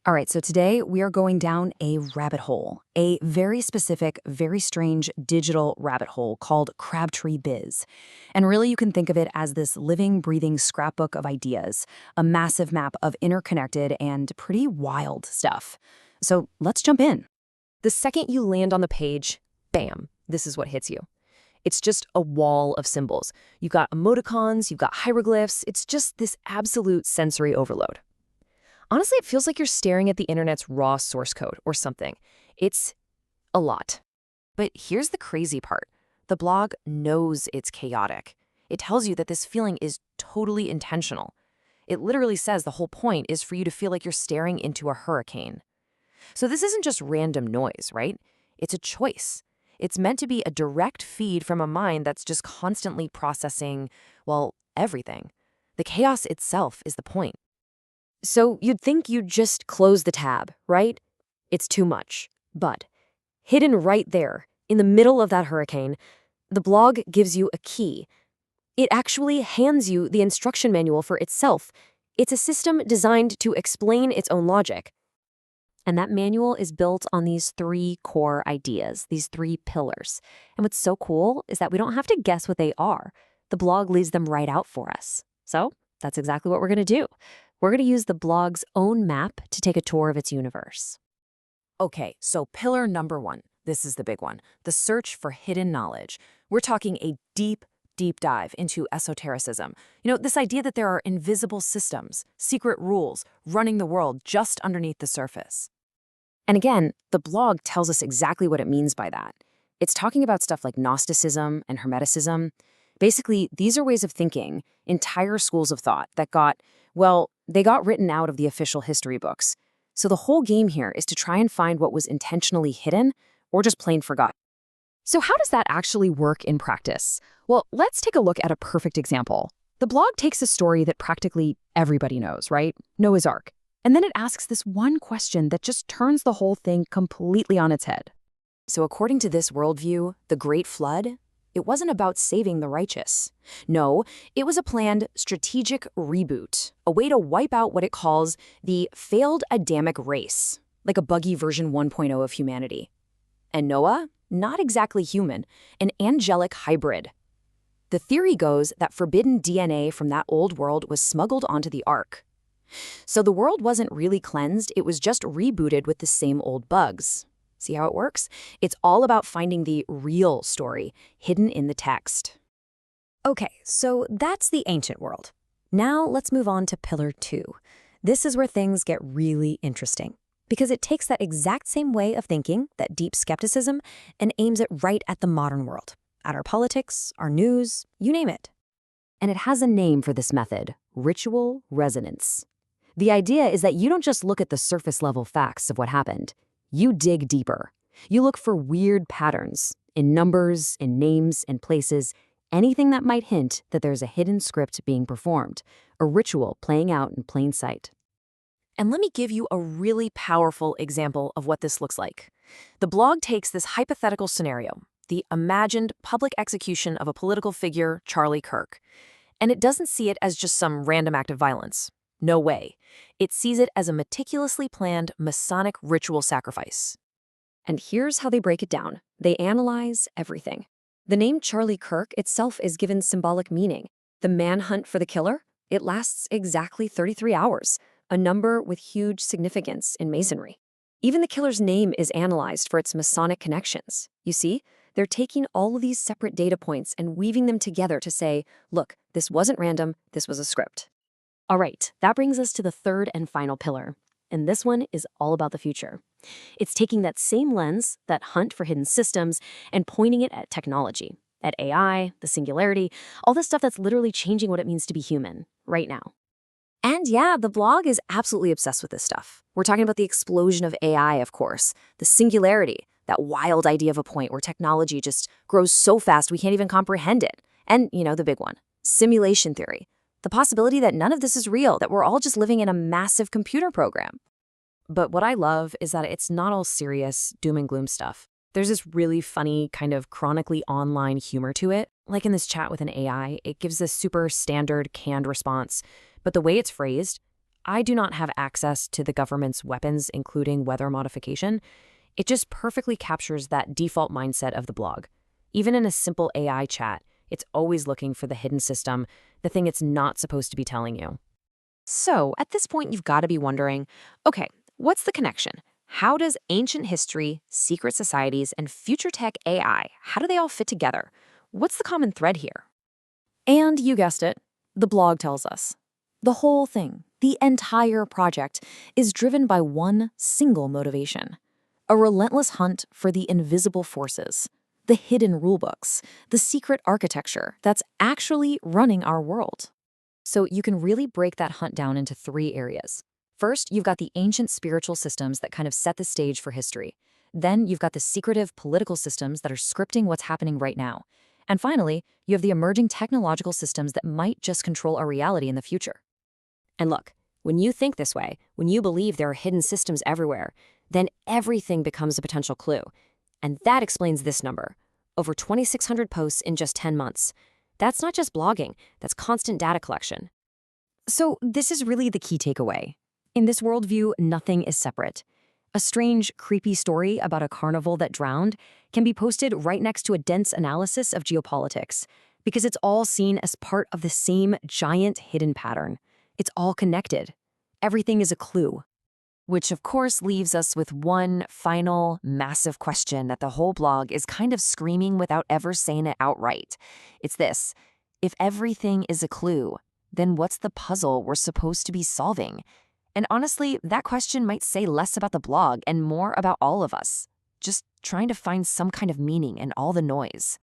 All right, so today we are going down a rabbit hole, a very specific, very strange digital rabbit hole called Crabtree Biz. And really, you can think of it as this living, breathing scrapbook of ideas, a massive map of interconnected and pretty wild stuff. So let's jump in. The second you land on the page, bam, this is what hits you. It's just a wall of symbols. You've got emoticons, you've got hieroglyphs. It's just this absolute sensory overload. Honestly, it feels like you're staring at the internet's raw source code or something. It's a lot. But here's the crazy part. The blog knows it's chaotic. It tells you that this feeling is totally intentional. It literally says the whole point is for you to feel like you're staring into a hurricane. So this isn't just random noise, right? It's a choice. It's meant to be a direct feed from a mind that's just constantly processing, well, everything. The chaos itself is the point. So you'd think you'd just close the tab, right? It's too much. But hidden right there, in the middle of that hurricane, the blog gives you a key. It actually hands you the instruction manual for itself. It's a system designed to explain its own logic. And that manual is built on these three core ideas, these three pillars. And what's so cool is that we don't have to guess what they are. The blog leaves them right out for us. So that's exactly what we're going to do. We're going to use the blog's own map to take a tour of its universe. Okay, so pillar number one, this is the big one, the search for hidden knowledge. We're talking a deep dive into esotericism. This idea that there are invisible systems, secret rules, running the world just underneath the surface. And again, the blog tells us exactly what it means by that. It's talking about stuff like Gnosticism and Hermeticism. Basically, these are ways of thinking, entire schools of thought that they got written out of the official history books. So the whole game here is to try and find what was intentionally hidden or just plain forgotten. So how does that actually work in practice? Well, let's take a look at a perfect example. The blog takes a story that practically everybody knows, right? Noah's Ark. And then it asks this one question that just turns the whole thing completely on its head. So according to this worldview, the Great Flood, it wasn't about saving the righteous. No, it was a planned strategic reboot, a way to wipe out what it calls the failed Adamic race, like a buggy version 1.0 of humanity. And Noah? Not exactly human, an angelic hybrid. The theory goes that forbidden DNA from that old world was smuggled onto the ark. So the world wasn't really cleansed, it was just rebooted with the same old bugs. See how it works? It's all about finding the real story, hidden in the text. Okay, so that's the ancient world. Now let's move on to pillar 2. This is where things get really interesting, because it takes that exact same way of thinking, that deep skepticism, and aims it right at the modern world, at our politics, our news, you name it. And it has a name for this method, ritual resonance. The idea is that you don't just look at the surface-level facts of what happened. You dig deeper. You look for weird patterns in numbers, in names, in places, anything that might hint that there's a hidden script being performed, a ritual playing out in plain sight. And let me give you a really powerful example of what this looks like. The blog takes this hypothetical scenario, the imagined public execution of a political figure, Charlie Kirk, and it doesn't see it as just some random act of violence. No way. It sees it as a meticulously planned Masonic ritual sacrifice. And here's how they break it down. They analyze everything. The name Charlie Kirk itself is given symbolic meaning. The manhunt for the killer, it lasts exactly 33 hours, a number with huge significance in Masonry. Even the killer's name is analyzed for its Masonic connections. You see, they're taking all of these separate data points and weaving them together to say, look, this wasn't random, this was a script. All right, that brings us to the third and final pillar. And this one is all about the future. It's taking that same lens, that hunt for hidden systems, and pointing it at technology, at AI, the singularity, all this stuff that's literally changing what it means to be human right now. And yeah, the blog is absolutely obsessed with this stuff. We're talking about the explosion of AI, of course, the singularity, that wild idea of a point where technology just grows so fast we can't even comprehend it. And, the big one, simulation theory. The possibility that none of this is real, that we're all just living in a massive computer program. But what I love is that it's not all serious doom and gloom stuff. There's this really funny kind of chronically online humor to it. Like in this chat with an AI, it gives this super standard canned response. But the way it's phrased, I do not have access to the government's weapons, including weather modification. It just perfectly captures that default mindset of the blog. Even in a simple AI chat, it's always looking for the hidden system, the thing it's not supposed to be telling you. So, at this point, you've got to be wondering, okay, what's the connection? How does ancient history, secret societies, and future tech AI, how do they all fit together? What's the common thread here? And you guessed it, the blog tells us. The whole thing, the entire project, is driven by one single motivation: a relentless hunt for the invisible forces, the hidden rulebooks, the secret architecture that's actually running our world. So you can really break that hunt down into 3 areas. First, you've got the ancient spiritual systems that kind of set the stage for history. Then you've got the secretive political systems that are scripting what's happening right now. And finally, you have the emerging technological systems that might just control our reality in the future. And look, when you think this way, when you believe there are hidden systems everywhere, then everything becomes a potential clue. And that explains this number: over 2,600 posts in just 10 months. That's not just blogging, that's constant data collection. So this is really the key takeaway. In this worldview, nothing is separate. A strange, creepy story about a carnival that drowned can be posted right next to a dense analysis of geopolitics, because it's all seen as part of the same giant hidden pattern. It's all connected. Everything is a clue. Which of course leaves us with one final massive question that the whole blog is kind of screaming without ever saying it outright. It's this: if everything is a clue, then what's the puzzle we're supposed to be solving? And honestly, that question might say less about the blog and more about all of us, just trying to find some kind of meaning in all the noise.